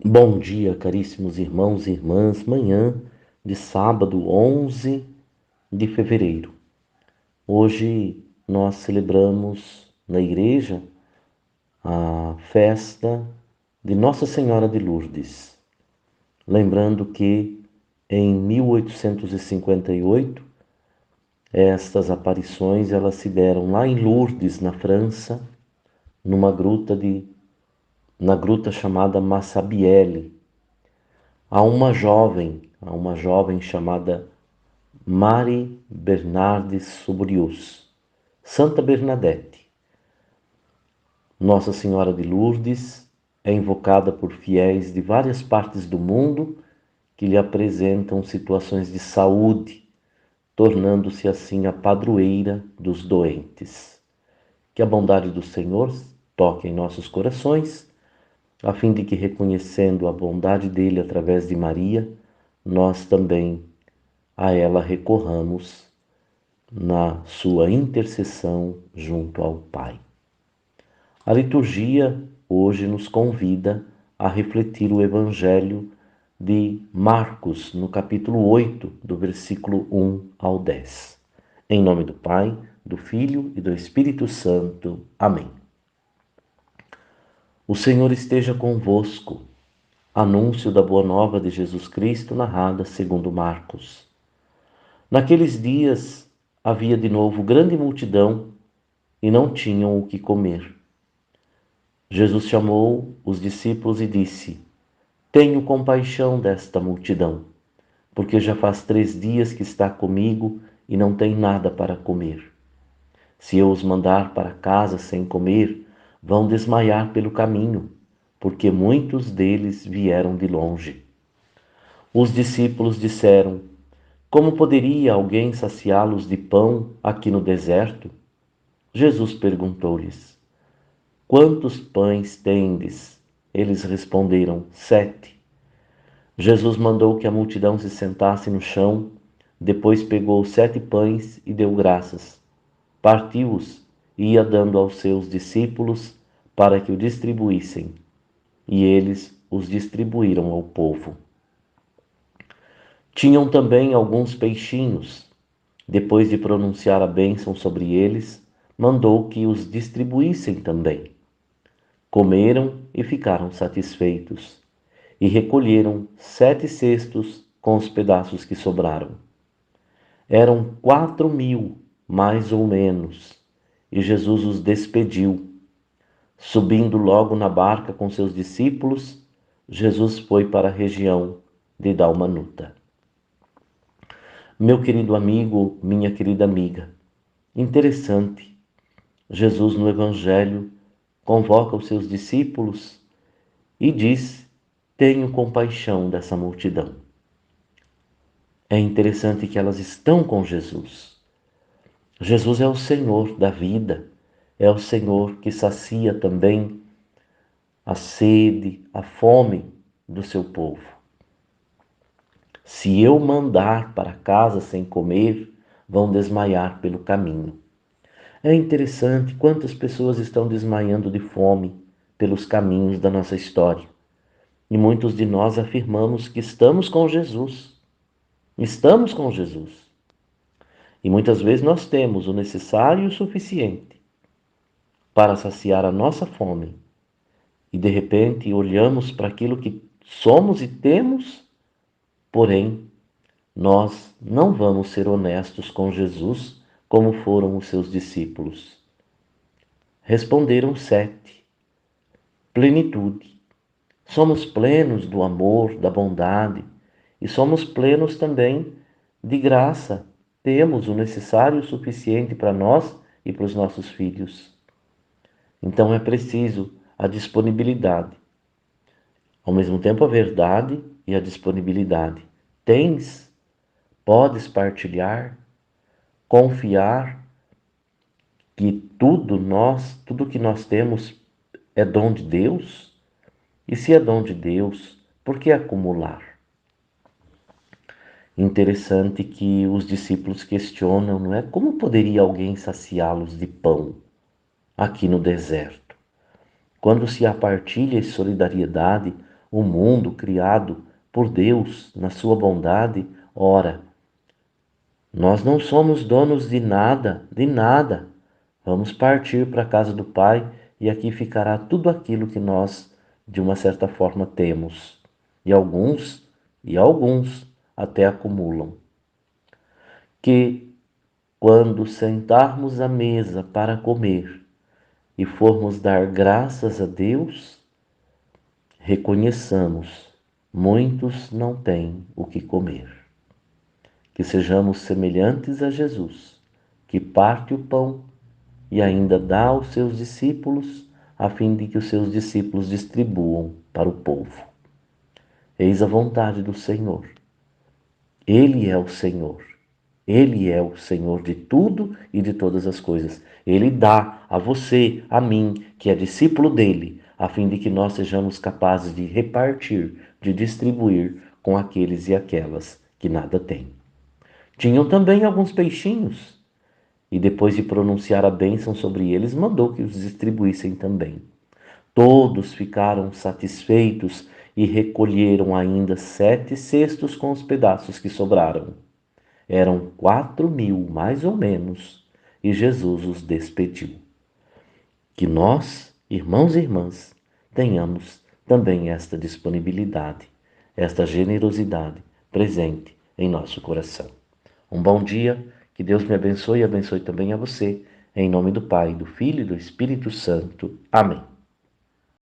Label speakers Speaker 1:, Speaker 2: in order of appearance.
Speaker 1: Bom dia, caríssimos irmãos e irmãs. Manhã de sábado, 11 de fevereiro. Hoje nós celebramos na igreja a festa de Nossa Senhora de Lourdes. Lembrando que em 1858 estas aparições elas se deram lá em Lourdes, na França, numa na gruta chamada Massabielle. Há uma jovem chamada Marie Bernardes Sobrius, Santa Bernadette. Nossa Senhora de Lourdes é invocada por fiéis de várias partes do mundo que lhe apresentam situações de saúde, tornando-se assim a padroeira dos doentes. Que a bondade do Senhor toque em nossos corações, a fim de que, reconhecendo a bondade dele através de Maria, nós também a ela recorramos na sua intercessão junto ao Pai. A liturgia hoje nos convida a refletir o Evangelho de Marcos, no capítulo 8, do versículo 1 ao 10. Em nome do Pai, do Filho e do Espírito Santo. Amém. O Senhor esteja convosco. Anúncio da Boa Nova de Jesus Cristo, narrada segundo Marcos. Naqueles dias havia de novo grande multidão e não tinham o que comer. Jesus chamou os discípulos e disse: Tenho compaixão desta multidão, porque já faz 3 dias que está comigo e não tem nada para comer. Se eu os mandar para casa sem comer, vão desmaiar pelo caminho, porque muitos deles vieram de longe. Os discípulos disseram: Como poderia alguém saciá-los de pão aqui no deserto? Jesus perguntou-lhes: Quantos pães tendes? Eles responderam: 7. Jesus mandou que a multidão se sentasse no chão, depois pegou 7 pães e deu graças. Partiu-os e ia dando aos seus discípulos para que o distribuíssem. E eles os distribuíram ao povo. Tinham também alguns peixinhos. Depois de pronunciar a bênção sobre eles, mandou que os distribuíssem também. Comeram e ficaram satisfeitos, e recolheram 7 cestos com os pedaços que sobraram. Eram 4.000, mais ou menos, e Jesus os despediu. Subindo logo na barca com seus discípulos, Jesus foi para a região de Dalmanuta. Meu querido amigo, minha querida amiga, interessante, Jesus no Evangelho convoca os seus discípulos e diz: Tenho compaixão dessa multidão. É interessante que elas estão com Jesus. Jesus é o Senhor da vida, é o Senhor que sacia também a sede, a fome do seu povo. Se eu mandar para casa sem comer, vão desmaiar pelo caminho. É interessante quantas pessoas estão desmaiando de fome pelos caminhos da nossa história. E muitos de nós afirmamos que estamos com Jesus. Estamos com Jesus. E muitas vezes nós temos o necessário e o suficiente para saciar a nossa fome. E de repente olhamos para aquilo que somos e temos, porém, nós não vamos ser honestos com Jesus como foram os seus discípulos. Responderam 7. Plenitude. Somos plenos do amor, da bondade, e somos plenos também de graça. Temos o necessário e o suficiente para nós e para os nossos filhos. Então é preciso a disponibilidade. Ao mesmo tempo, a verdade e a disponibilidade. Tens, podes partilhar, confiar que tudo que nós temos é dom de Deus? E se é dom de Deus, por que acumular? Interessante que os discípulos questionam, não é? Como poderia alguém saciá-los de pão aqui no deserto? Quando se há partilha e solidariedade, o mundo criado por Deus na sua bondade. Ora, nós não somos donos de nada, de nada. Vamos partir para a casa do Pai e aqui ficará tudo aquilo que nós, de uma certa forma, temos. E alguns até acumulam. Que quando sentarmos à mesa para comer e formos dar graças a Deus, reconheçamos, muitos não têm o que comer. Que sejamos semelhantes a Jesus, que parte o pão e ainda dá aos seus discípulos, a fim de que os seus discípulos distribuam para o povo. Eis a vontade do Senhor. Ele é o Senhor. Ele é o Senhor de tudo e de todas as coisas. Ele dá a você, a mim, que é discípulo dele, a fim de que nós sejamos capazes de repartir, de distribuir com aqueles e aquelas que nada têm. Tinham também alguns peixinhos, e depois de pronunciar a bênção sobre eles, mandou que os distribuíssem também. Todos ficaram satisfeitos e recolheram ainda 7 cestos com os pedaços que sobraram. Eram 4.000, mais ou menos, e Jesus os despediu. Que nós, irmãos e irmãs, tenhamos também esta disponibilidade, esta generosidade presente em nosso coração. Um bom dia, que Deus me abençoe e abençoe também a você, em nome do Pai, do Filho e do Espírito Santo. Amém.